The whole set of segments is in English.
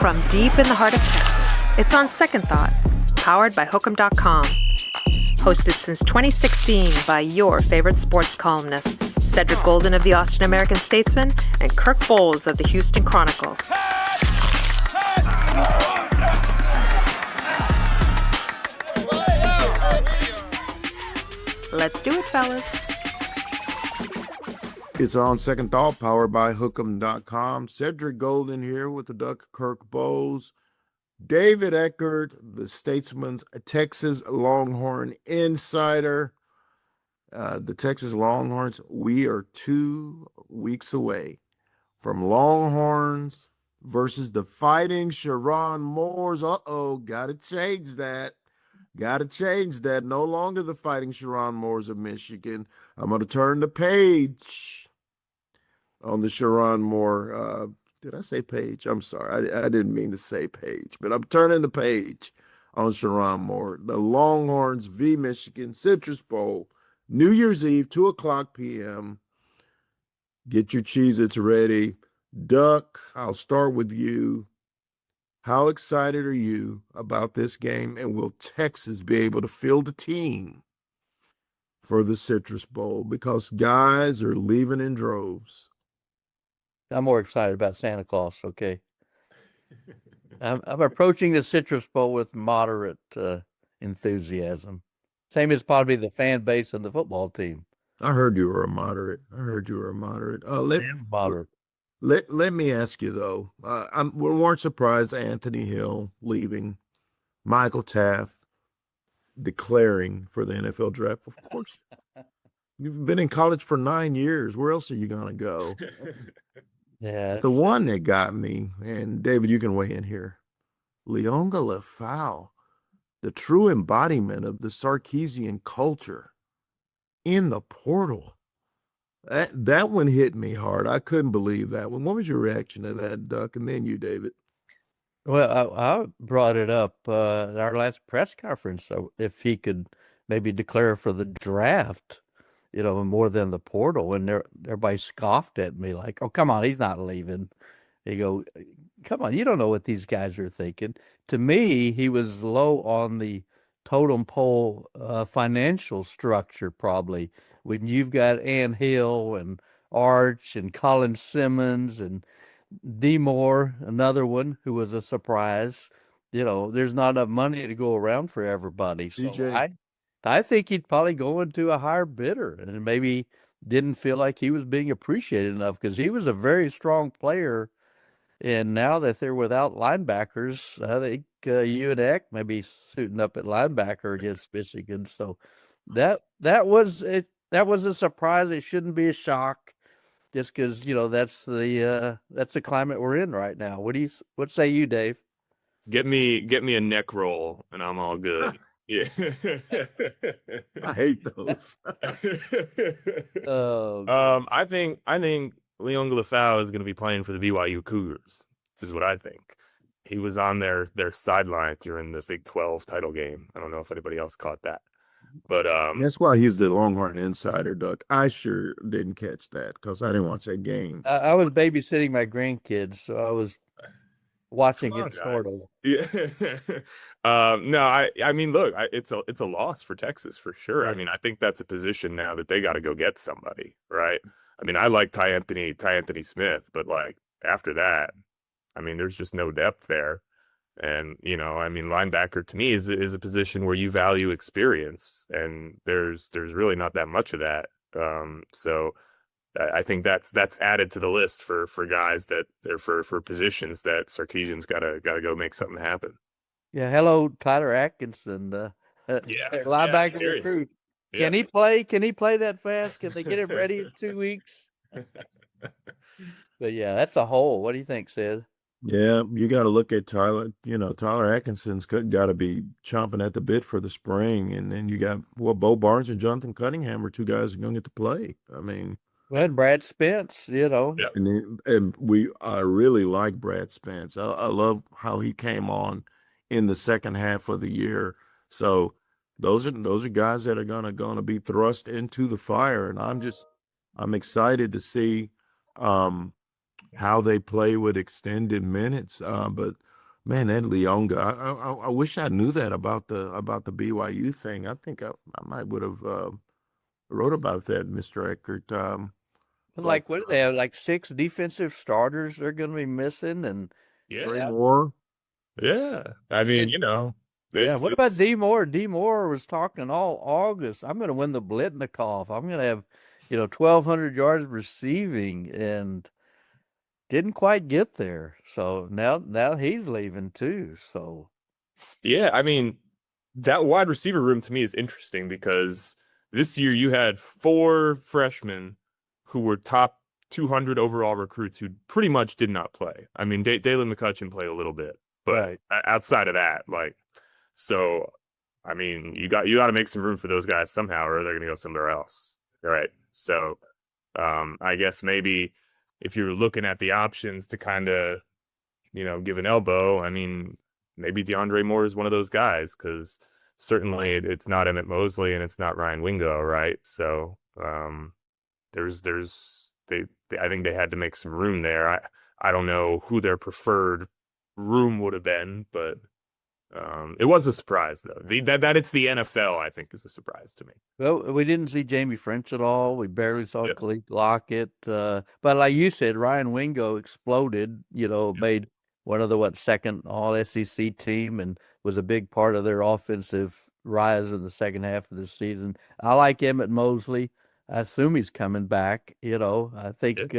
From deep in the heart of Texas, it's On Second Thought, powered by Hook'em.com. Hosted since 2016 by your favorite sports columnists, Cedric Golden of the Austin American-Statesman and Kirk Bohls of the Houston Chronicle. Let's do it, fellas. It's On Second Thought, powered by Hook'em.com. Cedric Golden here with the Duck Kirk Bohls. David Eckert, the Statesman's Texas Longhorn insider. The Texas Longhorns, we are 2 weeks away from Longhorns versus the Fighting Sharon Moores. Gotta change that. No longer the Fighting Sharon Moores of Michigan. I'm going to turn the page on the Sharon Moore. Did I say page? I'm sorry. I didn't mean to say page, but I'm turning the page on Sharon Moore. The Longhorns v. Michigan Citrus Bowl, New Year's Eve, 2:00 p.m. Get your Cheez-Its ready. Duck, I'll start with you. How excited are you about this game, and will Texas be able to field a team for the Citrus Bowl? Because guys are leaving in droves. I'm more excited about Santa Claus, okay? I'm approaching the Citrus Bowl with moderate enthusiasm. Same as probably the fan base of the football team. I heard you were a moderate. Moderate. Let me ask you, though. We weren't surprised Anthony Hill leaving, Michael Taft declaring for the NFL draft. Of course. You've been in college for 9 years. Where else are you going to go? Yeah. The one that got me, and David, you can weigh in here, Liona Lefau, the true embodiment of the Sarkisian culture in the portal. That one hit me hard. I couldn't believe that one. What was your reaction to that, Duck? And then you, David. Well, I brought it up at our last press conference. So if he could maybe declare for the draft, more than the portal. And everybody scoffed at me like, oh, come on, he's not leaving. They go, come on, you don't know what these guys are thinking. To me, he was low on the totem pole financial structure probably. When you've got Ann Hill and Arch and Colin Simmons and D. Moore, another one who was a surprise, there's not enough money to go around for everybody. So I think he'd probably go into a higher bidder and maybe didn't feel like he was being appreciated enough because he was a very strong player. And now that they're without linebackers, I think you and Eck may be suiting up at linebacker against Michigan. So that was it. That was a surprise. It shouldn't be a shock, just because that's the climate we're in right now. What say you, Dave? Get me a neck roll, and I'm all good. Yeah, I hate those. I think Liona Lefau is going to be playing for the BYU Cougars. Is what I think. He was on their sideline during the Big 12 title game. I don't know if anybody else caught that, but that's why he's the Longhorn insider, Duck. I sure didn't catch that because I didn't watch that game. I was babysitting my grandkids, so I was watching it sort of. Yeah. No, I mean, look, it's a loss for Texas for sure. Right. I mean, I think that's a position now that they got to go get somebody, right? I mean, I like Ty Anthony Smith, but like after that, I mean, there's just no depth there. And, I mean, linebacker to me is a position where you value experience, and there's really not that much of that. So I think that's added to the list for guys that they're for positions that Sarkisian's got to go make something happen. Yeah. Hello, Tyler Atkinson. Linebacker recruit. Yeah. Can he play? Can he play that fast? Can they get him ready in 2 weeks? But yeah, that's a hole. What do you think, Sid? Yeah, you got to look at Tyler. Tyler Atkinson's got to be chomping at the bit for the spring, and then you got Bo Barnes and Jonathan Cunningham are two guys who are going to get to play. I mean, well, and Brad Spence, Yeah. and I really like Brad Spence. I love how he came on in the second half of the year. So those are guys that are gonna be thrust into the fire, and I'm excited to see how they play with extended minutes. But Man, that Leonga, I wish I knew that about the BYU thing. I think I might would have wrote about that, Mr. Eckert. But Like, what do they have? Like 6 defensive starters they're going to be missing, and Yeah. Trey Moore, Yeah. I mean, yeah. What about it's D Moore? D Moore was talking all August. I'm going to win the Blitnikoff. I'm going to have, 1,200 yards receiving, and didn't quite get there. So now he's leaving too. So yeah, I mean, that wide receiver room to me is interesting because this year you had 4 freshmen who were top 200 overall recruits who pretty much did not play. I mean, Dalen McCutcheon played a little bit, but Right. outside of that, so I mean, you got to make some room for those guys somehow, or they're going to go somewhere else. All right. So, I guess maybe if you're looking at the options to kind of, give an elbow, I mean, maybe DeAndre Moore is one of those guys because certainly it's not Emmett Mosley and it's not Ryan Wingo, right? So, I think they had to make some room there. I don't know who their preferred room would have been, but it was a surprise though. That it's the NFL, I think, is a surprise to me. Well, we didn't see Jamie French at all. We barely saw Yep. Khalid Lockett. But like you said, Ryan Wingo exploded, made one of the second all SEC team and was a big part of their offensive rise in the second half of the season. I like Emmett Mosley. I assume he's coming back. I think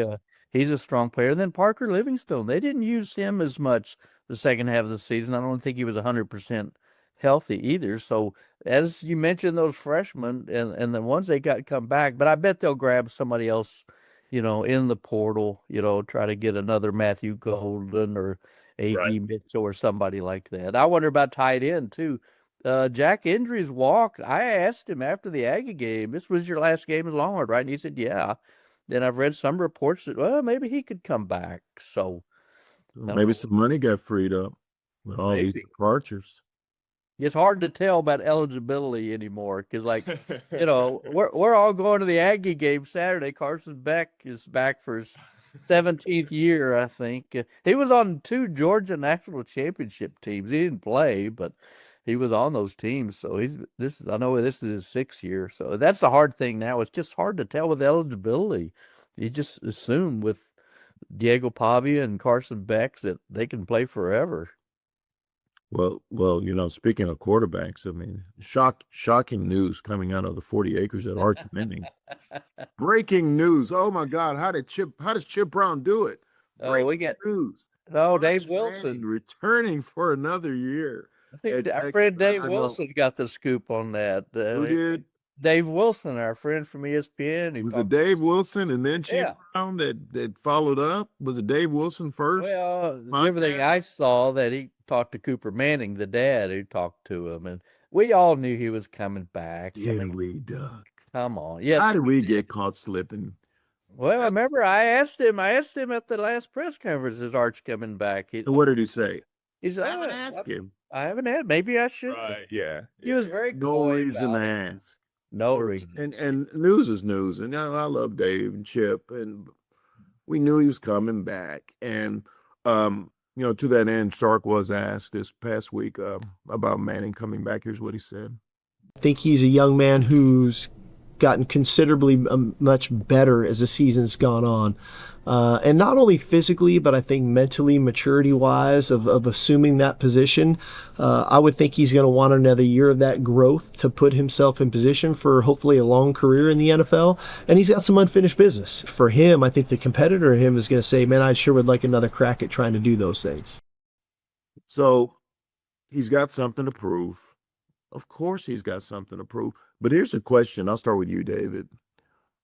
he's a strong player. And then Parker Livingstone, they didn't use him as much the second half of the season. I don't think he was 100% healthy either. So as you mentioned, those freshmen and the ones they got come back, but I bet they'll grab somebody else, in the portal, try to get another Matthew Golden or A.E. Mitchell or somebody like that. I wonder about tight end too. Jack Indries walked. I asked him after the Aggie game, this was your last game as Longhorn, right? And he said, yeah. Then I've read some reports that, well, maybe he could come back. So maybe some money got freed up with all these departures. It's hard to tell about eligibility anymore because, we're all going to the Aggie game Saturday. Carson Beck is back for his 17th year, I think. He was on 2 Georgia national championship teams. He didn't play, but he was on those teams. So I know this is his 6th year. So that's the hard thing now. It's just hard to tell with eligibility. You just assume with Diego Pavia and Carson Beck that they can play forever. Well, speaking of quarterbacks, I mean, shocking news coming out of the 40 acres at Arch Manning. Breaking news. Oh my God, how does Chip Brown do it? We get news. Dave Wilson Manning returning for another year. I think our friend Dave Wilson got the scoop on that. Who did? Dave Wilson, our friend from ESPN. Was it Dave Wilson and then Chip Brown that followed up? Was it Dave Wilson first? Well, everything I saw that he talked to Cooper Manning, the dad who talked to him, and we all knew he was coming back. Did we, Doug? Come on. Yes. How did we get caught slipping? Well, I remember I asked him at the last press conference, is Arch coming back? What did he say? He said, I haven't asked him. I haven't had. Maybe I should. Right, yeah. He was very No reason to ask. No reason. And news is news. And I love Dave and Chip. And we knew he was coming back. And, to that end, Sark was asked this past week about Manning coming back. Here's what he said. I think he's a young man who's gotten considerably much better as the season's gone on. And not only physically, but I think mentally, maturity-wise, of assuming that position. I would think he's going to want another year of that growth to put himself in position for hopefully a long career in the NFL. And he's got some unfinished business. For him, I think the competitor in him is going to say, man, I sure would like another crack at trying to do those things. So he's got something to prove. Of course he's got something to prove. But here's a question. I'll start with you, David.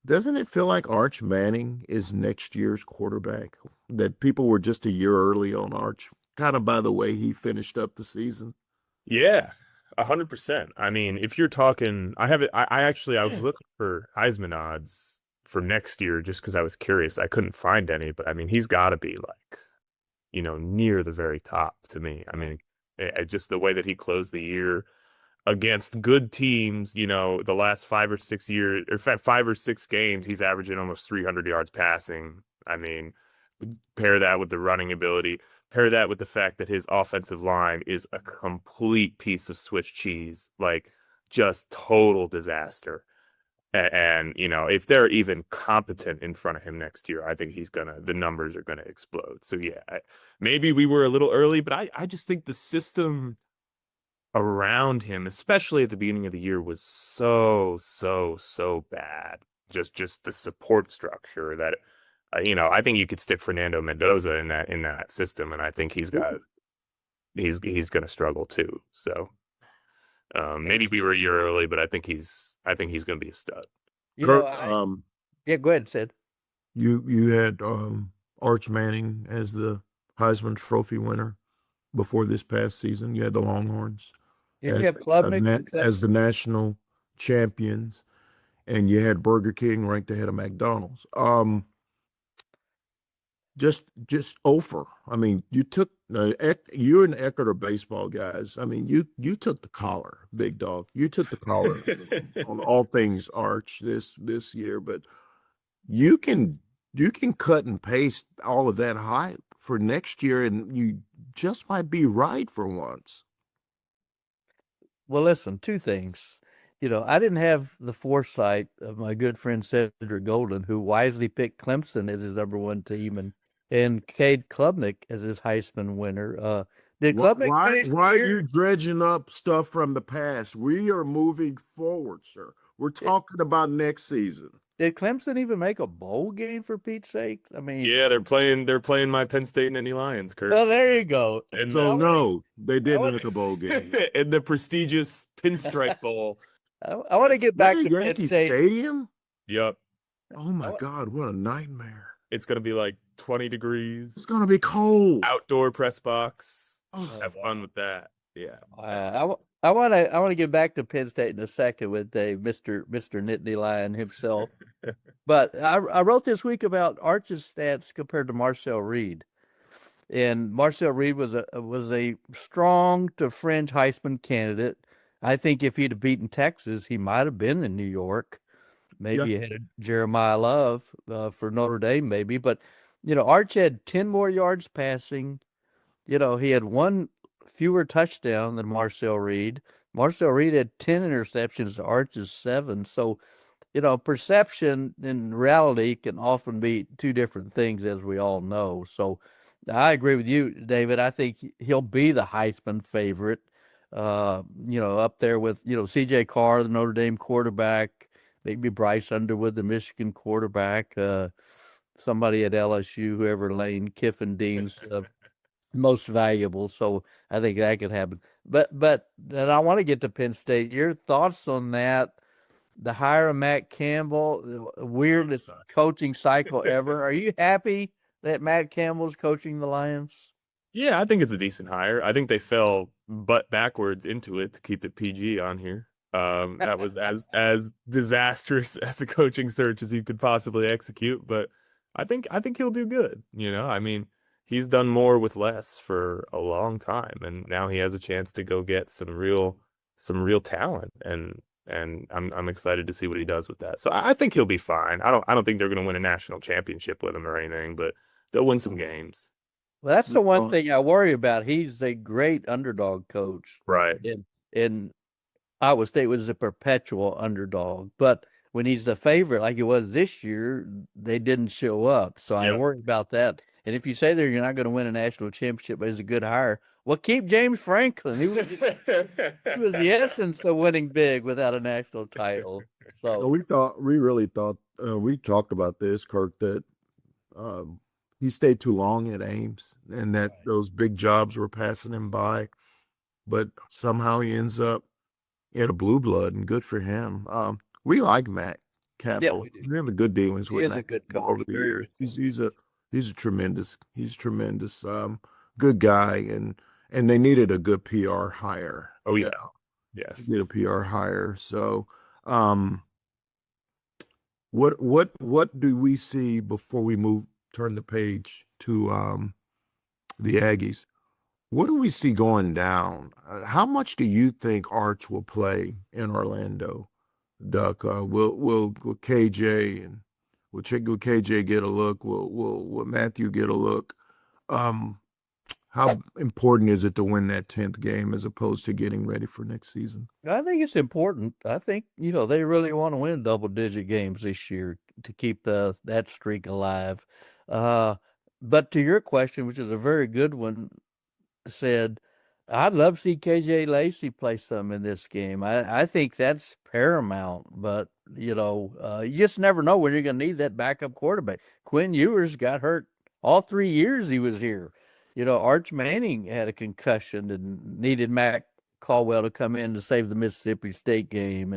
Doesn't it feel like Arch Manning is next year's quarterback? That people were just a year early on Arch, kind of by the way he finished up the season? Yeah, 100%. I mean, if you're talking, I was looking for Heisman odds for next year just because I was curious. I couldn't find any, but I mean, he's got to be near the very top to me. I mean, just the way that he closed the year against good teams, the last 5 or 6 years, or 5 or 6 games, he's averaging almost 300 yards passing. I mean, pair that with the running ability, pair that with the fact that his offensive line is a complete piece of Swiss cheese, like just total disaster. And if they're even competent in front of him next year, I think the numbers are gonna explode. So yeah, maybe we were a little early, but I just think the system around him, especially at the beginning of the year, was so bad. Just the support structure that, I think you could stick Fernando Mendoza in that system, and I think he's going to struggle too. So maybe we were a year early, but I think he's going to be a stud. Kirk, Yeah, go ahead, Sid. you had Arch Manning as the Heisman Trophy winner before this past season. You had the Longhorns Did you have Klubnik as the national champions, and you had Burger King ranked ahead of McDonald's. Just Ofer. I mean, you took you and Eckert are baseball guys. I mean, you took the collar, big dog. You took the collar on all things Arch this year, but you can cut and paste all of that hype for next year, and you just might be right for once. Well, listen, two things. I didn't have the foresight of my good friend Cedric Golden, who wisely picked Clemson as his number one team and Cade Klubnik as his Heisman winner. Did Klubnik finish the Why are year? you dredging up stuff from the past? We are moving forward, sir. We're talking about next season. Did Clemson even make a bowl game, for Pete's sake? I mean, Yeah, they're playing my Penn State Nittany Lions, Kirk. well, there you go. And So no, they didn't make a bowl game. in the prestigious Pinstripe Bowl. I want to get back to Penn Yankee State. Stadium. Yep. Oh my God, what a nightmare! It's going to be like 20 degrees. It's gonna be cold. Outdoor press box. Oh, Have fun with that. Yeah. I want to get back to Penn State in a second with Mr. Nittany Lion himself. But I wrote this week about Arch's stats compared to Marcel Reed, and Marcel Reed was a strong to fringe Heisman candidate. I think if he'd have beaten Texas, he might have been in New York. Maybe ahead of Jeremiah Love for Notre Dame, maybe. But Arch had 10 more yards passing. He had one fewer touchdown than Marcel Reed. Marcel Reed had 10 interceptions to Arch's 7. So, perception and reality can often be two different things, as we all know. So I agree with you, David. I think he'll be the Heisman favorite, up there with, C.J. Carr, the Notre Dame quarterback, maybe Bryce Underwood, the Michigan quarterback, somebody at LSU, whoever Lane Kiffin deems most valuable. So I think that could happen. But then I want to get to Penn State. Your thoughts on that? The hire of Matt Campbell, the weirdest coaching cycle ever. Are you happy that Matt Campbell's coaching the Lions? Yeah, I think it's a decent hire. I think they fell butt backwards into it, to keep the PG on here. That was as disastrous as a coaching search as you could possibly execute. But I think he'll do good. I mean, he's done more with less for a long time, and now he has a chance to go get some real talent, and I'm excited to see what he does with that. So I think he'll be fine. I don't think they're going to win a national championship with him or anything, but they'll win some games. Well, that's the one thing I worry about. He's a great underdog coach, Right? And Iowa State was a perpetual underdog, but when he's the favorite, like he was this year, they didn't show up. So I worry about that. And if you say that you're not going to win a national championship, but he's a good hire, well, keep James Franklin. He was the essence of winning big without a national title. So we talked about this, Kirk, that he stayed too long at Ames, and that those big jobs were passing him by. But somehow he ends up at a blue blood, and good for him. We like Matt Campbell. Yeah, we have a good dealings with him a good coach over the years. He's a tremendous good guy, and they needed a good PR hire. Oh yeah, yes, they need a PR hire. So, what do we see before we turn the page to the Aggies? What do we see going down? How much do you think Arch will play in Orlando, Duck? Will KJ and will KJ get a look? Will Matthew get a look? How important is it to win that 10th game as opposed to getting ready for next season? I think it's important. I think, they really want to win double-digit games this year to keep that streak alive. But to your question, which is a very good one, said, I'd love to see KJ Lacey play some in this game. I think that's paramount, but you just never know when you're going to need that backup quarterback. Quinn Ewers got hurt all 3 years he was here. Arch Manning had a concussion and needed Matt Caldwell to come in to save the Mississippi State game,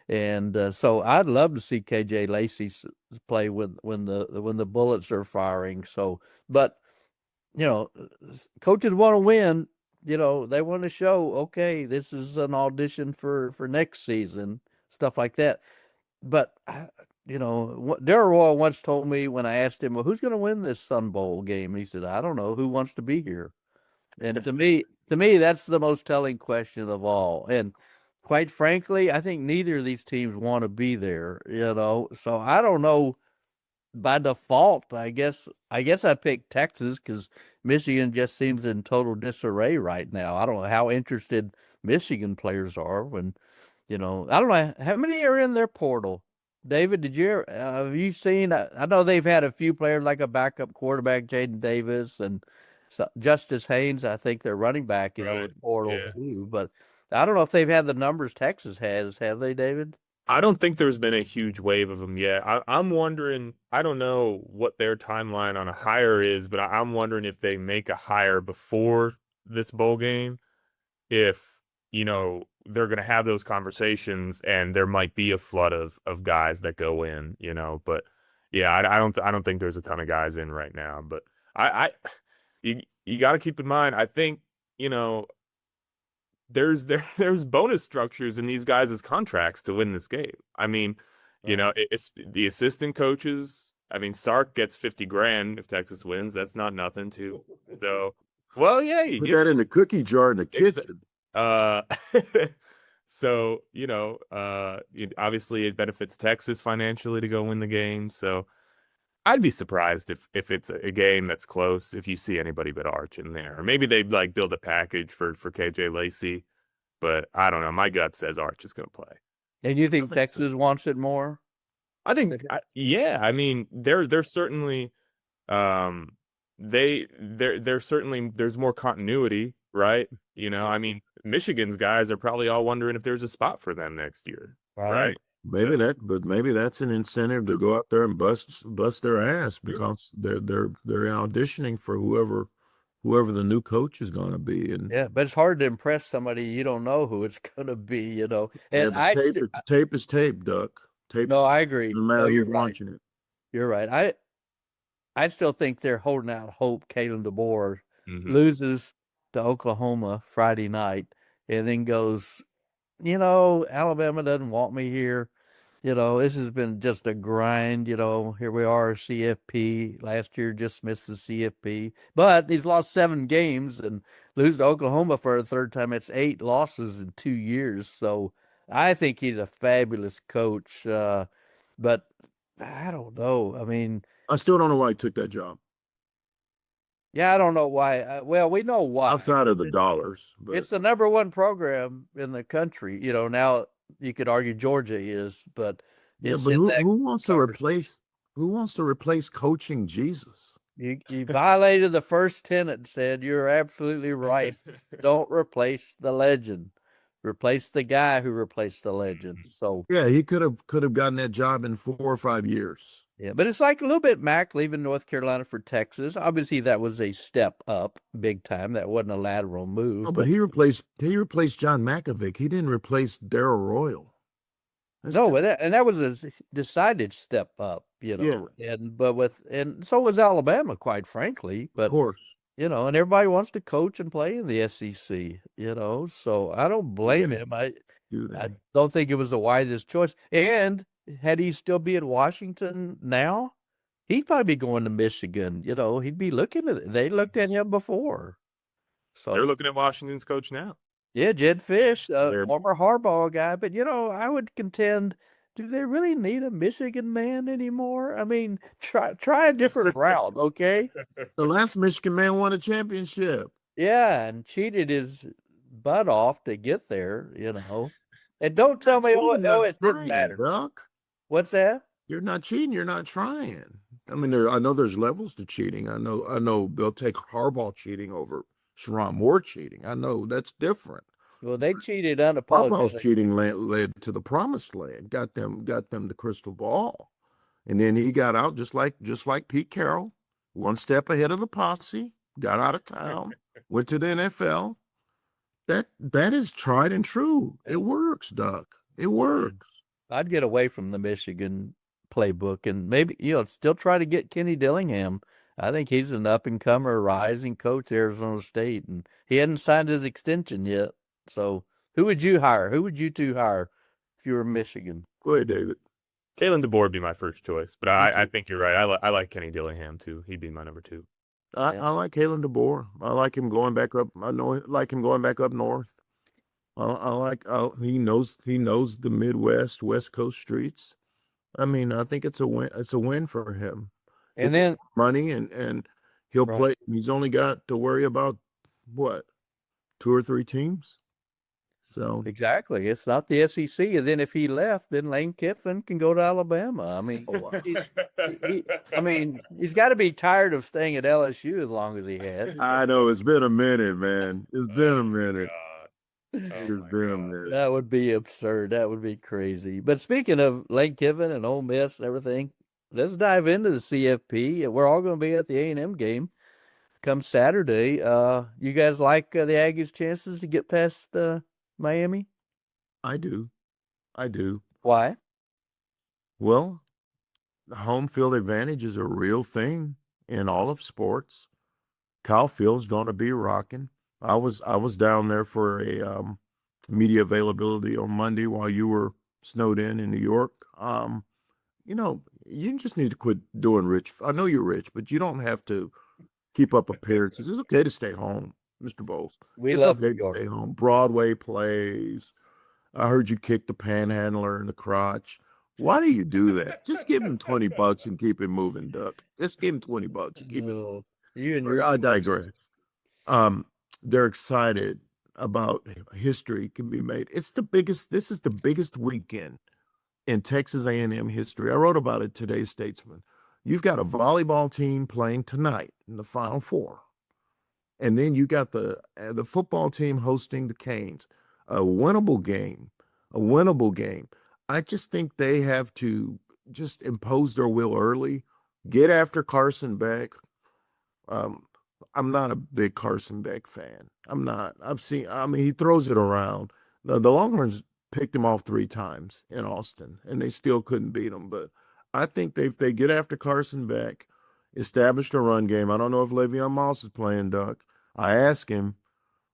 and so I'd love to see KJ Lacey play when the bullets are firing. So, but coaches want to win. They want to show, okay, this is an audition for next season, stuff like that. But Darrell Royal once told me when I asked him, well, who's going to win this Sun Bowl game? And he said, I don't know. Who wants to be here? And to me, that's the most telling question of all. And quite frankly, I think neither of these teams want to be there, So I don't know. By default, I guess I picked Texas because Michigan just seems in total disarray right now. I don't know how interested Michigan players are when, I don't know how many are in their portal. David, have you seen? I know they've had a few players like a backup quarterback, Jaden Davis, and Justice Haynes. I think their running back is in the portal too. But I don't know if they've had the numbers Texas has. Have they, David? I don't think there's been a huge wave of them yet. I'm wondering, I don't know what their timeline on a hire is, but I'm wondering if they make a hire before this bowl game, if, they're going to have those conversations and there might be a flood of guys that go in, but yeah, I don't think there's a ton of guys in right now, but you got to keep in mind, I think, there's bonus structures in these guys' contracts to win this game. I mean, it's the assistant coaches. I mean, Sark gets $50,000 if Texas wins. That's not nothing too. So, well, yeah, you Put that in the cookie jar in the kitchen. So, obviously it benefits Texas financially to go win the game. So I'd be surprised if it's a game that's close, if you see anybody but Arch in there. Or maybe they build a package for KJ Lacey, but I don't know. My gut says Arch is going to play. And you think Texas wants it more? I think, yeah. I mean, they're certainly, they're certainly, there's more continuity, right? I mean, Michigan's guys are probably all wondering if there's a spot for them next year, right? Maybe that's an incentive to go out there and bust their ass because they're auditioning for whoever the new coach is going to be. And yeah, but it's hard to impress somebody you don't know who it's going to be. And tape is tape, Duck. Tape. No, I agree. No matter who's watching it. You're right. I still think they're holding out hope. Kalen DeBoer loses to Oklahoma Friday night and then goes, Alabama doesn't want me here. This has been just a grind. Here we are, CFP. Last year just missed the CFP. But he's lost 7 games and lose to Oklahoma for a third time. It's 8 losses in 2 years. So I think he's a fabulous coach. But I don't know. I mean, I still don't know why he took that job. Yeah, I don't know why. Well, we know why. Outside of the dollars. But it's the number 1 program in the country. Now you could argue Georgia is, but who wants to replace coaching Jesus? You violated the first tenet, said you're absolutely right. Don't replace the legend. Replace the guy who replaced the legend. So yeah, he could have gotten that job in 4 or 5 years. Yeah, but it's like a little bit Mac leaving North Carolina for Texas. Obviously, that was a step up, big time. That wasn't a lateral move. No, but he replaced John Malkovich. He didn't replace Darrell Royal. That was a decided step up, Yeah. And so was Alabama, quite frankly. But of course, and everybody wants to coach and play in the SEC. So I don't blame him. I don't think it was the wisest choice. And had he still be in Washington now, he'd probably be going to Michigan. He'd be looking at it. They looked at him before. So they're looking at Washington's coach now. Yeah, Jed Fish, former Harbaugh guy. But, I would contend do they really need a Michigan man anymore? I mean, try a different route, okay? The last Michigan man won a championship. Yeah, and cheated his butt off to get there, you know. And don't tell me, Cheating, oh, not it didn't trying, matter. Duck. What's that? You're not cheating. You're not trying. I mean, I know there's levels to cheating. I know they'll take Harbaugh cheating over Sharon Moore cheating. I know that's different. Well, they cheated Harbaugh's unapologetically. cheating led to the promised land, got them the crystal ball, and then he got out just like Pete Carroll, one step ahead of the posse, got out of town, went to the NFL. That is tried and true. It works, Duck. It works. I'd get away from the Michigan playbook and maybe, still try to get Kenny Dillingham. I think he's an up-and-comer, rising coach at Arizona State, and he hadn't signed his extension yet. So who would you hire? Who would you two hire if you were Michigan? Go ahead, David. Kalen DeBoer would be my first choice, but I think you're right. I like Kenny Dillingham too. He'd be my number 2. I like Kalen DeBoer. I like him going back up. I like him going back up north. He knows the Midwest, West Coast streets. I mean, I think it's a win. It's a win for him. And then money and he'll play. He's only got to worry about what, 2 or 3 teams. So exactly, it's not the SEC. And then if he left, then Lane Kiffin can go to Alabama. I mean, he's got to be tired of staying at LSU as long as he has. I know it's been a minute, man. It's been a minute. That would be absurd. That would be crazy. But speaking of Lane Kiffin and Ole Miss and everything, let's dive into the CFP. We're all going to be at the A&M game come Saturday. You guys like the Aggies' chances to get past Miami? I do. Why? Well, the home field advantage is a real thing in all of sports. Kyle Field's going to be rocking. I was down there for a media availability on Monday while you were snowed in New York. You just need to quit doing rich. I know you're rich, but you don't have to keep up appearances. It's okay to stay home, Mr. Bohls. It's love okay to stay home. Broadway plays. I heard you kick the panhandler in the crotch. Why do you do that? Just give him $20 and keep it moving, Duck. Just give him $20 and keep it moving. I digress. They're excited about history can be made. This is the biggest weekend in Texas A&M history. I wrote about it today, Statesman. You've got a volleyball team playing tonight in the Final Four. And then you got the football team hosting the Canes. A winnable game. I just think they have to just impose their will early, get after Carson Beck. I'm not a big Carson Beck fan. I'm not. He throws it around. The Longhorns picked him off 3 times in Austin, and they still couldn't beat him. But I think if they get after Carson Beck, establish a run game. I don't know if Le'Veon Moss is playing, Duck. I asked him,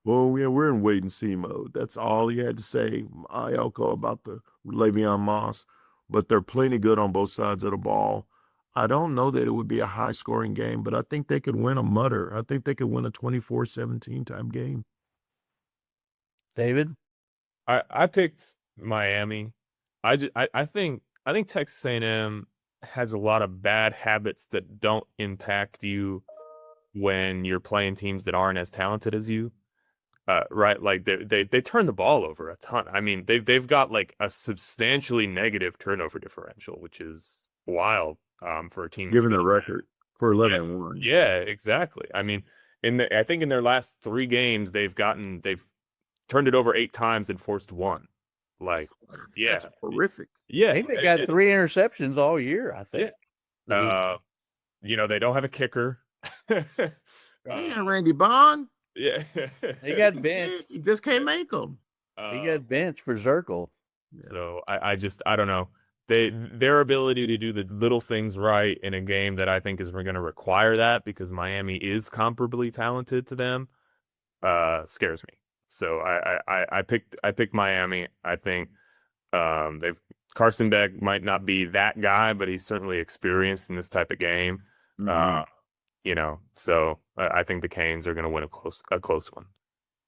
well, yeah, we're in wait-and-see mode. That's all he had to say, Elko, about the Le'Veon Moss. But they're plenty good on both sides of the ball. I don't know that it would be a high-scoring game, but I think they could win a mutter. I think they could win a 24-17 type game. David? I picked Miami. I think Texas A&M has a lot of bad habits that don't impact you when you're playing teams that aren't as talented as you. Right? Like they turn the ball over a ton. I mean, they've got like a substantially negative turnover differential, which is wild. For a team given a record for 11-1. Yeah, exactly. I mean, I think in their last 3 games they've turned it over 8 times and forced 1. Like, yeah, that's horrific. Yeah, I think they got 3 interceptions all year, I think. Yeah. They don't have a kicker. Yeah, Randy Bond. Yeah, he got benched. He just can't make them. He got benched for Zirkle. So I don't know. Their ability to do the little things right in a game that I think is going to require that, because Miami is comparably talented to them, scares me. So I picked Miami. I think Carson Beck might not be that guy, but he's certainly experienced in this type of game. Mm-hmm. So I think the Canes are going to win a close one.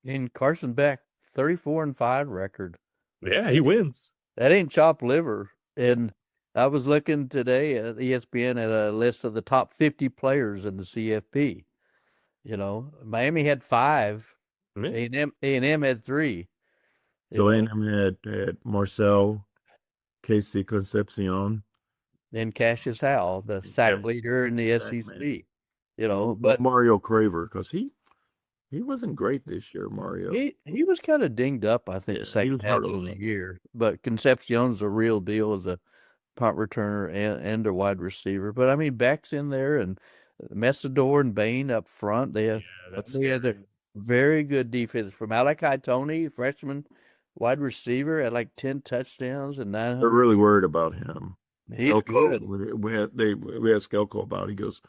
And Carson Beck, 34-5 record. Yeah, he wins. That ain't chopped liver. And I was looking today at ESPN at a list of the top 50 players in the CFP. Miami had 5, Yeah. A&M had 3. So A&M had Marcel, Casey Concepcion, and Cassius Howell, the sack leader in the Sack SEC. man. But Mario Craver, because he wasn't great this year, Mario. he was kind of dinged up, I think, second half of the year. But Concepcion's a real deal as a punt returner and a wide receiver. But I mean, Beck's in there, and Messador and Bain up front. They had a very good defense from Malachi Tony, freshman wide receiver, at like 10 touchdowns and 900. They're really worried about him. He's good. We had Skelko about. He goes,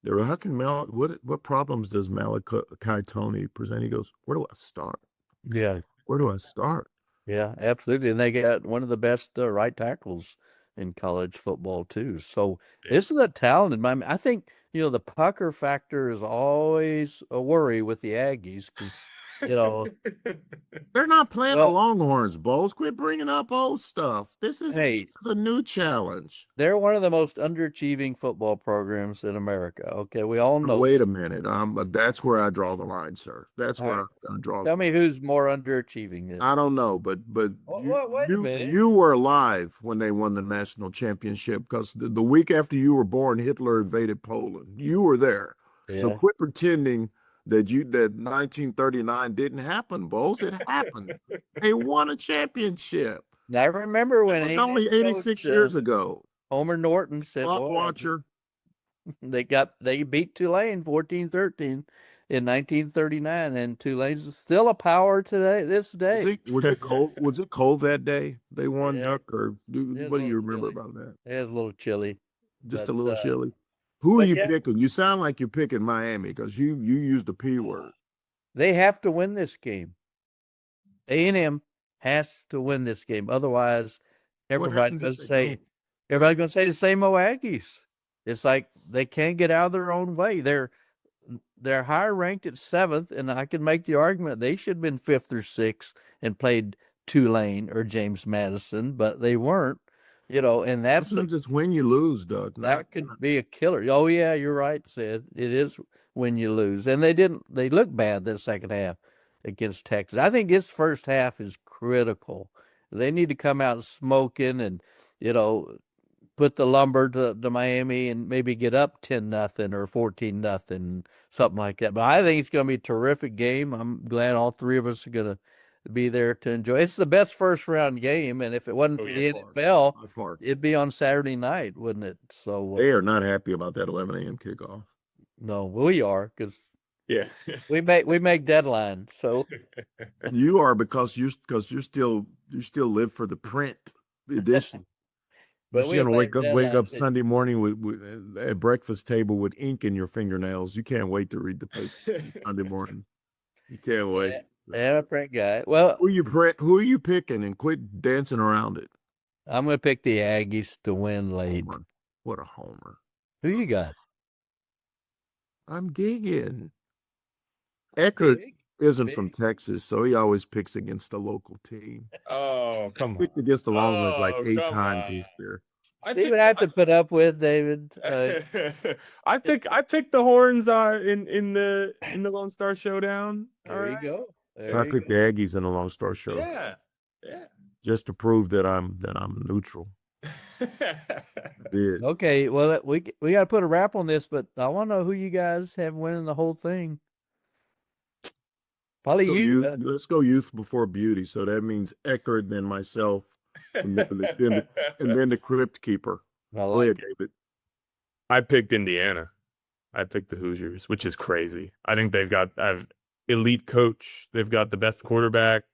"There, how can what problems does Malachi Tony present?" He goes, "Where do I start? Yeah, Where do I start?" yeah, absolutely. And they got one of the best right tackles in college football too. So this is a talented Miami. I think the pucker factor is always a worry with the Aggies. They're not playing the Longhorns, Bohls. Quit bringing up old stuff. This is a new challenge. They're one of the most underachieving football programs in America. Okay, we all know. Wait a minute. That's where I draw the line, sir. That's where I draw. Tell me who's more underachieving. I don't know, but wait a minute. You were alive when they won the national championship, because the week after you were born, Hitler invaded Poland. You were there. Yeah. So quit pretending that 1939 didn't happen, Bohls. It happened. They won a championship. I remember when it was only 86 years ago. Homer Norton said, Watcher. They beat Tulane 14-13 in 1939, and Tulane's still a power this day. Was it cold? Was it cold that day? They won, Duck, or what do you remember about that? It was a little chilly. Just a little chilly. Who are you picking? You sound like you're picking Miami, because you used the P word. They have to win this game. A&M has to win this game. Otherwise, everybody's going to say the same old Aggies. It's like they can't get out of their own way. They're higher ranked at 7th, and I can make the argument they should have been 5th or 6th and played Tulane or James Madison, but they weren't. And that's just win, you lose, Doug. That could be a killer. Oh yeah, you're right, Sid. It is when you lose, and they look bad the second half against Texas. I think this first half is critical. They need to come out smoking and put the lumber to Miami and maybe get up 10-0 or 14-0, something like that. But I think it's going to be a terrific game. I'm glad all three of us are going to be there to enjoy. It's the best first round game, and if it wasn't for the NFL, it'd be on Saturday night, wouldn't it? So they are not happy about that 11 a.m. kickoff. No, we are, because we make deadline. So you are, because you still live for the print edition. But you're gonna wake up Sunday morning with at breakfast table with ink in your fingernails. You can't wait to read the paper Sunday morning. You can't wait. I'm a print guy. Well, who are you picking, and quit dancing around it? I'm going to pick the Aggies to win late. Homer. What a homer. Who you got? I'm gigging. Eckert isn't from Texas, so he always picks against the local team. Oh, come on. Picked against the Longhorns like 8 times this year. See what I have to put up with, David. I picked the Horns in the Lone Star Showdown. There you go. I picked the Aggies in the Lone Star Show. Yeah. Just to prove that I'm neutral. Okay, well we got to put a wrap on this, but I want to know who you guys have winning the whole thing. Probably you. Let's go youth before beauty. So that means Eckert, then myself, and then the Crypt Keeper. Go ahead, David. I picked Indiana. I picked the Hoosiers, which is crazy. I think they've got elite coach. They've got the best quarterback.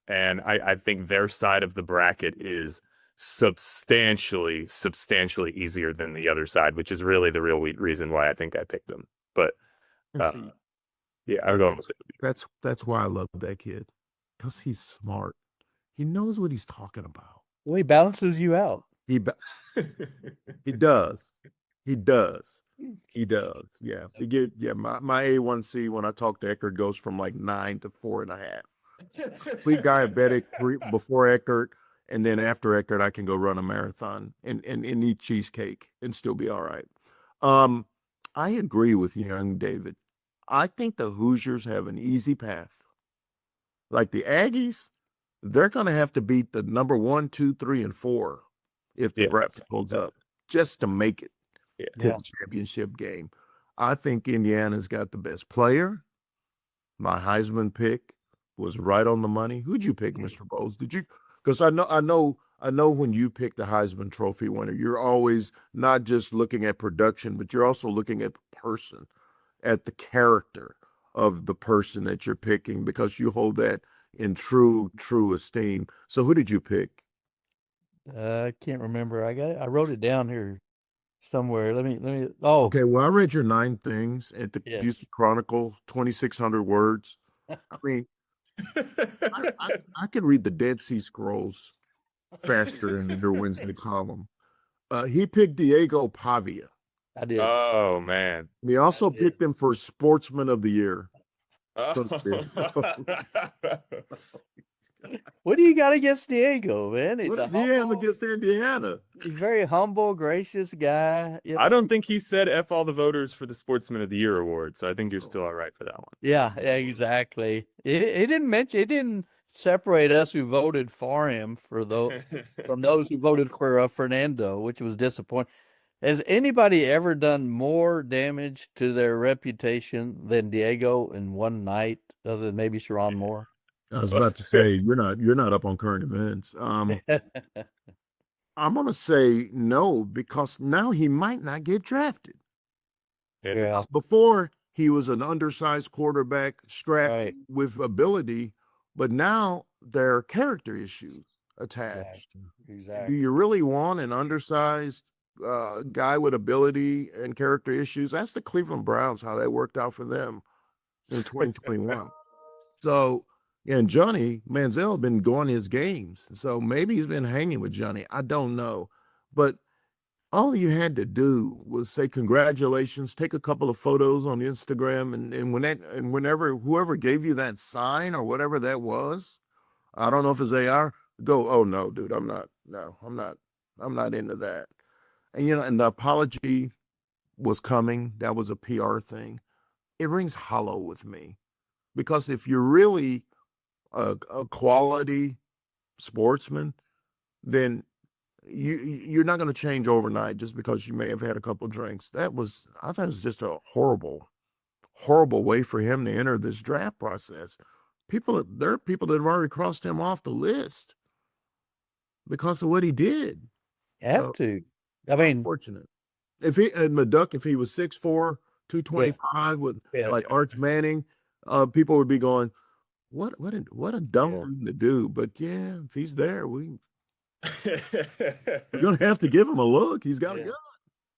And I think their side of the bracket is substantially easier than the other side, which is really the real reason why I think I picked them. But yeah, I'll go. That's why I love that kid, because he's smart. He knows what he's talking about. Well, he balances you out. He does. He does. Yeah. My A1C when I talk to Eckert goes from like 9 to 4.5. Complete diabetic before Eckert, And then after Eckert, I can go run a marathon and eat cheesecake and still be all right. I agree with young David. I think the Hoosiers have an easy path. Like the Aggies, they're going to have to beat the number 1, 2, 3, and 4 if the Braps holds up just to make it to the championship game. I think Indiana's got the best player. My Heisman pick was right on the money. Who'd you pick, Mr. Bohls? Did you? Because I know when you pick the Heisman Trophy winner, you're always not just looking at production, but you're also looking at the person, at the character of the person that you're picking, because you hold that in true esteem. So who did you pick? I can't remember. I wrote it down here somewhere. Let me. Oh, Okay, well, I read your 9 things at the Yes. Houston Chronicle, 2,600 words. I mean, I could read the Dead Sea Scrolls faster than your Wednesday column. He picked Diego Pavia. I did. Oh man. He also picked him for Sportsman of the Year. Oh. What do you got against Diego, man? What does he have against Indiana? He's a very humble, gracious guy. I don't think he said F all the voters for the Sportsman of the Year award, so I think you're still all right for that one. Yeah, exactly. He didn't mention. He didn't separate us who voted for him from those who voted for Fernando, which was disappointing. Has anybody ever done more damage to their reputation than Diego in one night, other than maybe Sharon Moore? I was about to say you're not up on current events. I'm gonna say no, because now he might not get drafted. Yeah. Before, he was an undersized quarterback strapped with ability, but now there are character issues attached. Exactly. Do you really want an undersized guy with ability and character issues? That's the Cleveland Browns, how that worked out for them in 2021. So, and Johnny Manziel been going his games, so maybe he's been hanging with Johnny. I don't know, but all you had to do was say congratulations, take a couple of photos on Instagram, and whenever whoever gave you that sign or whatever that was, I don't know if it's AR, go, oh no, dude, I'm not into that. And and the apology was coming. That was a PR thing. It rings hollow with me, because if you're really a quality sportsman, then you're not going to change overnight just because you may have had a couple of drinks. I thought it was just a horrible way for him to enter this draft process. There are people that have already crossed him off the list because of what he did. You have to. I mean, unfortunate. If he was 6'4", 225 with like Arch Manning, people would be going, what a dumb thing to do. But yeah, if he's there, we're gonna have to give him a look. He's got a gun.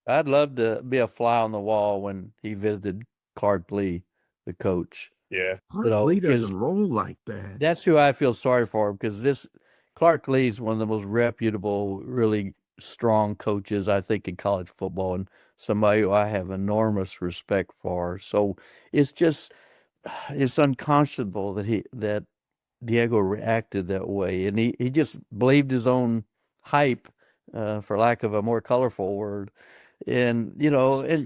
I'd love to be a fly on the wall when he visited Clark Lee, the coach. Yeah. Clark Lee doesn't roll like that. That's who I feel sorry for, because Clark Lee is one of the most reputable, really strong coaches, I think, in college football, and somebody who I have enormous respect for. So it's unconscionable that Diego reacted that way, and he just believed his own hype, for lack of a more colorful word. And he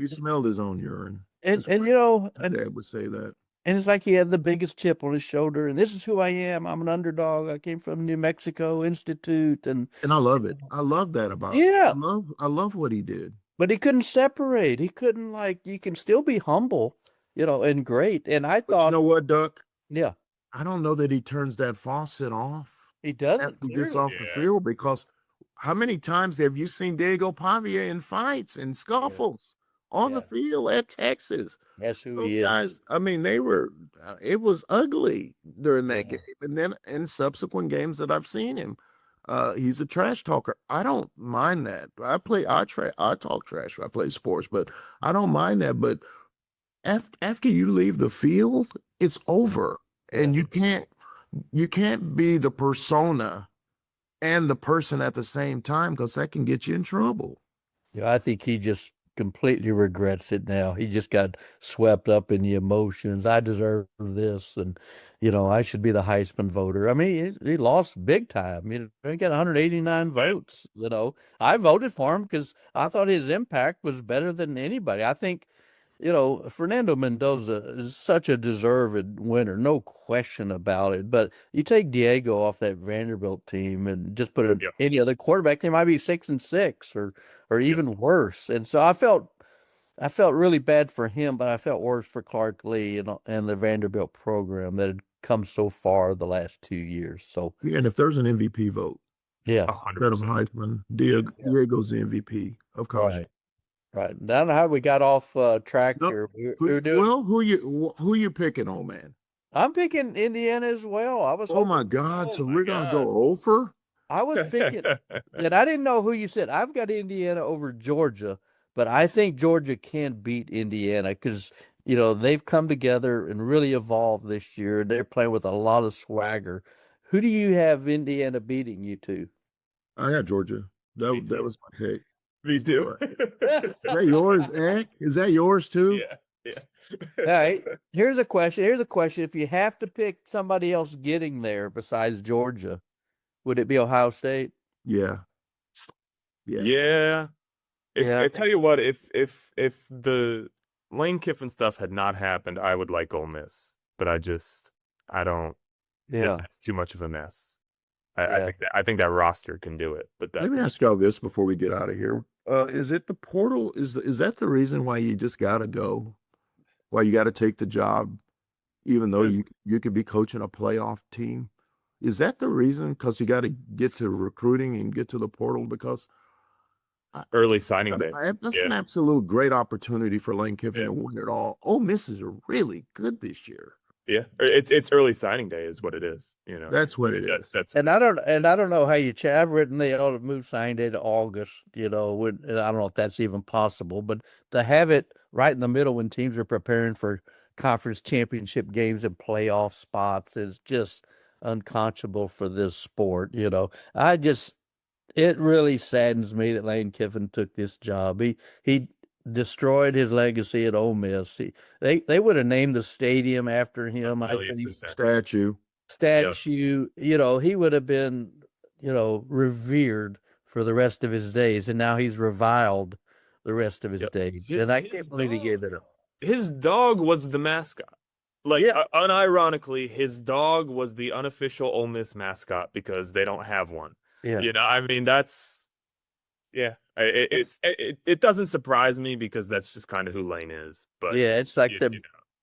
smelled his own urine. And Dad would say that. And it's like he had the biggest chip on his shoulder, and this is who I am. I'm an underdog. I came from New Mexico Institute, and I love it. I love that about him. I love what he did. But he couldn't separate. He couldn't, you can still be humble, and great. And I thought, you know what, Duck? Yeah. I don't know that he turns that faucet off. He doesn't. After he gets off the field, because how many times have you seen Diego Pavia in fights and scuffles on the field at Texas? That's who Those he is. guys, I mean, it was ugly during that game. And then in subsequent games that I've seen him, he's a trash talker. I don't mind that. I talk trash when I play sports, but I don't mind that. But after you leave the field, it's over. And you can't be the persona and the person at the same time, because that can get you in trouble. Yeah, I think he just completely regrets it now. He just got swept up in the emotions. I deserve this, and I should be the Heisman voter. I mean, he lost big time. He got 189 votes. I voted for him because I thought his impact was better than anybody. I think, Fernando Mendoza is such a deserved winner, no question about it. But you take Diego off that Vanderbilt team and just put any other quarterback, they might be 6-6 or even worse. And so I felt really bad for him, but I felt worse for Clark Lee and the Vanderbilt program that had come so far the last 2 years. So and if there's an MVP vote, yeah, 100% of Heisman, Diego's the MVP of college. Right. I don't know how we got off track here. Well, who you picking, old man? I'm picking Indiana as well. I was. Oh my God! So we're gonna go over. I was thinking, and I didn't know who you said. I've got Indiana over Georgia, but I think Georgia can beat Indiana because they've come together and really evolved this year. They're playing with a lot of swagger. Who do you have Indiana beating you to? I got Georgia. That was my pick. Me too. Is that yours, Hank? Is that yours too? Yeah. All right. Here's a question. If you have to pick somebody else getting there besides Georgia, would it be Ohio State? Yeah. I tell you what, if the Lane Kiffin stuff had not happened, I would like Ole Miss, but I don't. Yeah, it's too much of a mess. I think that roster can do it. But let me ask y'all this before we get out of here: is it the portal? Is that the reason why you just gotta go? Why you got to take the job, even though you could be coaching a playoff team? Is that the reason? Because you got to get to recruiting and get to the portal because early signing day. That's an absolute great opportunity for Lane Kiffin to win it all. Ole Miss is really good this year. Yeah, it's early signing day is what it is. That's what it is. And I don't know how you check. I've written they ought to move signing day to August. And I don't know if that's even possible, but to have it right in the middle when teams are preparing for conference championship games and playoff spots is just unconscionable for this sport. It really saddens me that Lane Kiffin took this job. He destroyed his legacy at Ole Miss. They would have named the stadium after him. I think statue. He would have been, revered for the rest of his days, and now he's reviled the rest of his days. And I can't believe he gave it up. His dog was the mascot. Unironically, his dog was the unofficial Ole Miss mascot because they don't have one. Yeah. I mean, that's it doesn't surprise me because that's just kind of who Lane is. But it's like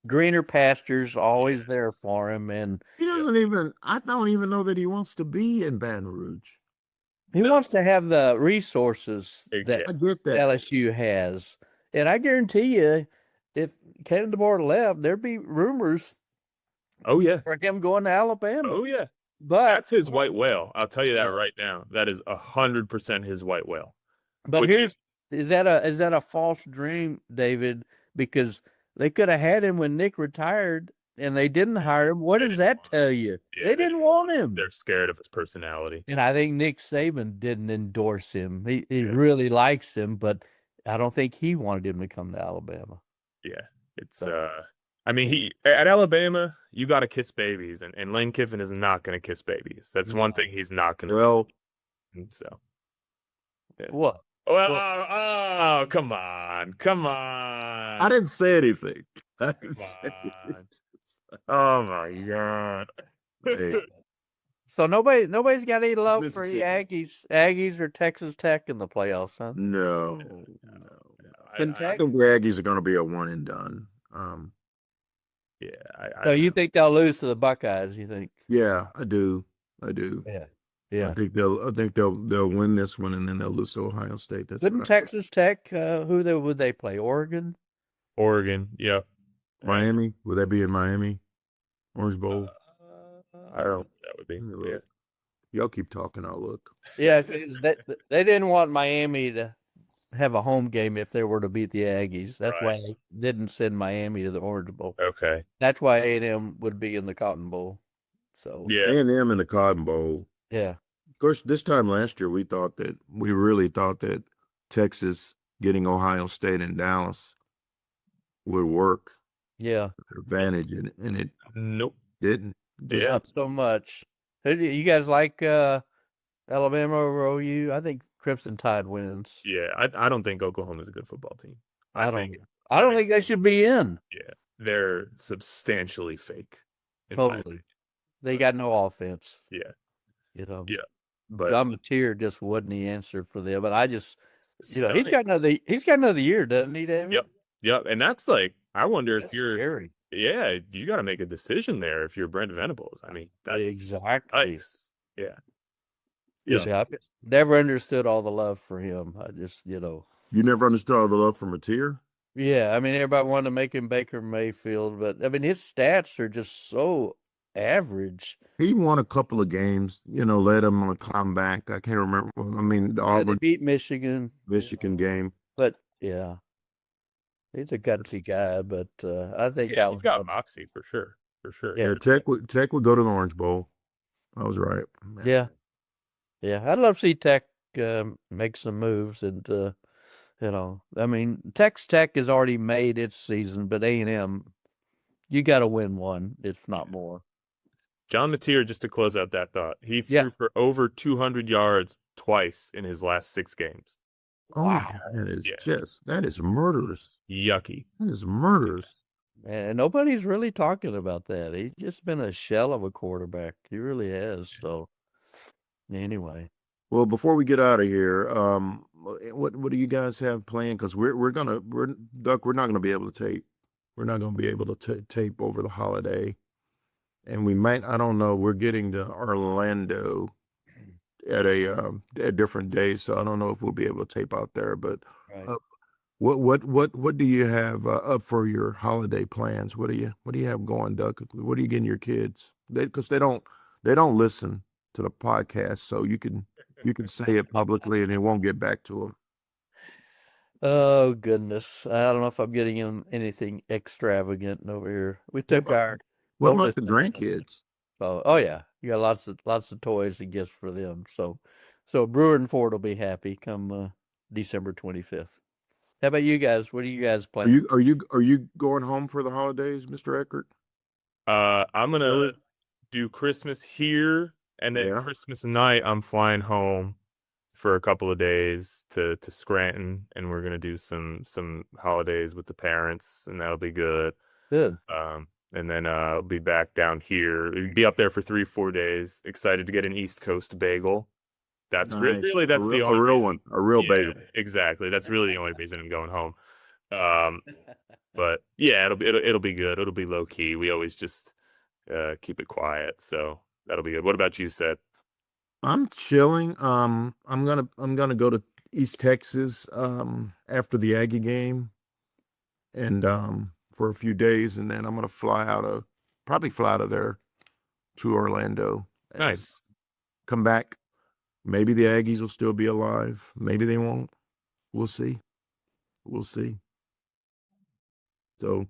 greener pastures always there for him, and he doesn't even. I don't even know that he wants to be in Baton Rouge. He wants to have the resources that I get that LSU has, and I guarantee you, if Kevin DeBoer left, there'd be rumors. Oh yeah, for him going to Alabama. Oh yeah, but that's his white whale. I'll tell you that right now. That is 100% his white whale. But is that a false dream, David? Because they could have had him when Nick retired, and they didn't hire him. What does that tell you? They didn't want him. They're scared of his personality. And I think Nick Saban didn't endorse him. He really likes him, but I don't think he wanted him to come to Alabama. Yeah, it's I mean, at Alabama, you got to kiss babies, and Lane Kiffin is not going to kiss babies. That's one thing he's not going to. Well, so what? Well, come on. I didn't say anything. Oh my God. Hey. So nobody's got any love for the Aggies or Texas Tech in the playoffs, huh? No. I think the Aggies are going to be a one and done. So you think they'll lose to the Buckeyes? You think? Yeah, I do. Yeah. I think they'll win this one and then they'll lose to Ohio State. Wouldn't Texas Tech? Would they play? Oregon. Yeah. Miami. Would that be in Miami? Orange Bowl. I don't know. That would be. Yeah. Y'all keep talking. I'll look. Yeah, they didn't want Miami to have a home game if they were to beat the Aggies. That's why they didn't send Miami to the Orange Bowl. Okay. That's why A&M would be in the Cotton Bowl. So A&M in the Cotton Bowl. Yeah. Of course, this time last year we really thought that Texas getting Ohio State and Dallas would work Yeah, to their advantage, and it Nope. didn't. Yeah. not so much. Who do you guys like Alabama over OU? I think Crimson Tide wins. Yeah. I don't think Oklahoma's a good football team. I don't think they should be in. Yeah. They're substantially fake. in my Totally. opinion. They got no offense. Yeah. You know. Yeah. But John Mateer just wasn't the answer for them. But I just, he's stunning. got another year, doesn't he, David? Yep. Yep. And that's like, I wonder if That's you're, scary. yeah, you got to make a decision there if you're Brent Venables. I mean, that's Exactly. nice. Yeah. Yeah. See, I never understood all the love for him. I just, You never understood all the love from Mateer? yeah. I mean, everybody wanted to make him Baker Mayfield, but I mean, his stats are just so average. He won a couple of games, led them on a comeback. I can't remember. I mean, the Yeah, they Auburn beat Michigan, Michigan game. but yeah, he's a gutsy guy. But I think Yeah. He's got Alabama- moxie for sure. For sure. Yeah. Yeah, Tech would go to the Orange Bowl. I was right. Yeah, I'd love to see Tech make some moves, and I mean, Texas Tech has already made its season, but A&M, you got to win one, if not more. John Mateer, just to close out that thought, he Yeah. threw for over 200 yards twice in his last 6 games. Oh, Wow. that is murderous. Yucky. That is murderous. And nobody's really talking about that. He's just been a shell of a quarterback. He really has. So, anyway, Well, before we get out of here, what do you guys have planned? Because we're not gonna be able to tape. We're not gonna be able to tape over the holiday, and we might. I don't know. We're getting to Orlando at a different day, so I don't know if we'll be able to tape out there. But right. what do you have up for your holiday plans? What do you have going, Duck? What are you getting your kids? Because they don't listen to the podcast, so you can say it publicly and it won't get back to them. Oh, goodness. I don't know if I'm getting him anything extravagant over here. We took our What about oldest the grandkids? Oh yeah, you got lots of toys and gifts for them. So Brewer and Ford will be happy come December 25th. How about you guys? What are you guys planning? Are you going home for the holidays, Mr. Eckert? I'm gonna do Christmas here, and then Yeah. Christmas night I'm flying home for a couple of days to Scranton, and we're gonna do some holidays with the parents, and that'll be good. Good. And then I'll be back down here. Be up there for 3-4 days. Excited to get an East Coast bagel. That's Nice. really that's a the real, only a real reason. one, a real Yeah, bagel. exactly. That's really the only reason I'm going home. But yeah, it'll be good. It'll be low key. We always just keep it quiet, so that'll be good. What about you, Seth? I'm chilling. I'm gonna go to East Texas after the Aggie game, and for a few days, and then I'm gonna probably fly out of there to Orlando. and Nice. Come back. Maybe the Aggies will still be alive. Maybe they won't. We'll see. We'll see. So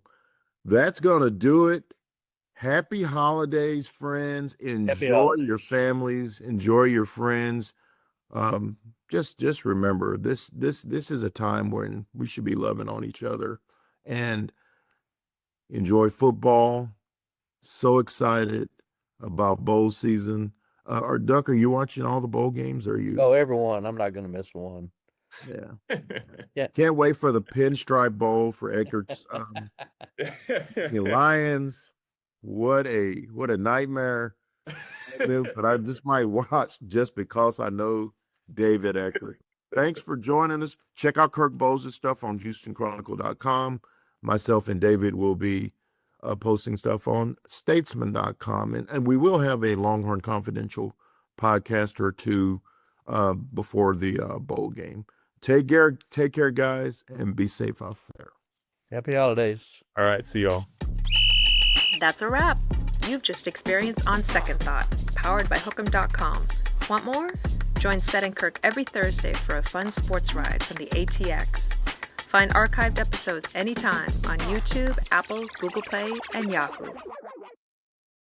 that's gonna do it. Happy holidays, friends. Enjoy holidays. your families. Enjoy your friends. Just remember this is a time when we should be loving on each other and enjoy football. So excited about bowl season. Duck, are you watching all the bowl games? Or are you? Oh, everyone. I'm not going to miss one. Yeah. Can't wait for the Pinstripe Bowl for Eckert's the Lions. What a nightmare. But I just might watch just because I know David Eckert. Thanks for joining us. Check out Kirk Bohls' stuff on HoustonChronicle.com. Myself and David will be posting stuff on Statesman.com. And we will have a Longhorn Confidential podcast or two before the bowl game. Take care, guys, and be safe out there. Happy holidays. All right, see y'all. That's a wrap. You've just experienced On Second Thought, powered by Hookem.com. Want more? Join Seth and Kirk every Thursday for a fun sports ride from the ATX. Find archived episodes anytime on YouTube, Apple, Google Play, and Yahoo.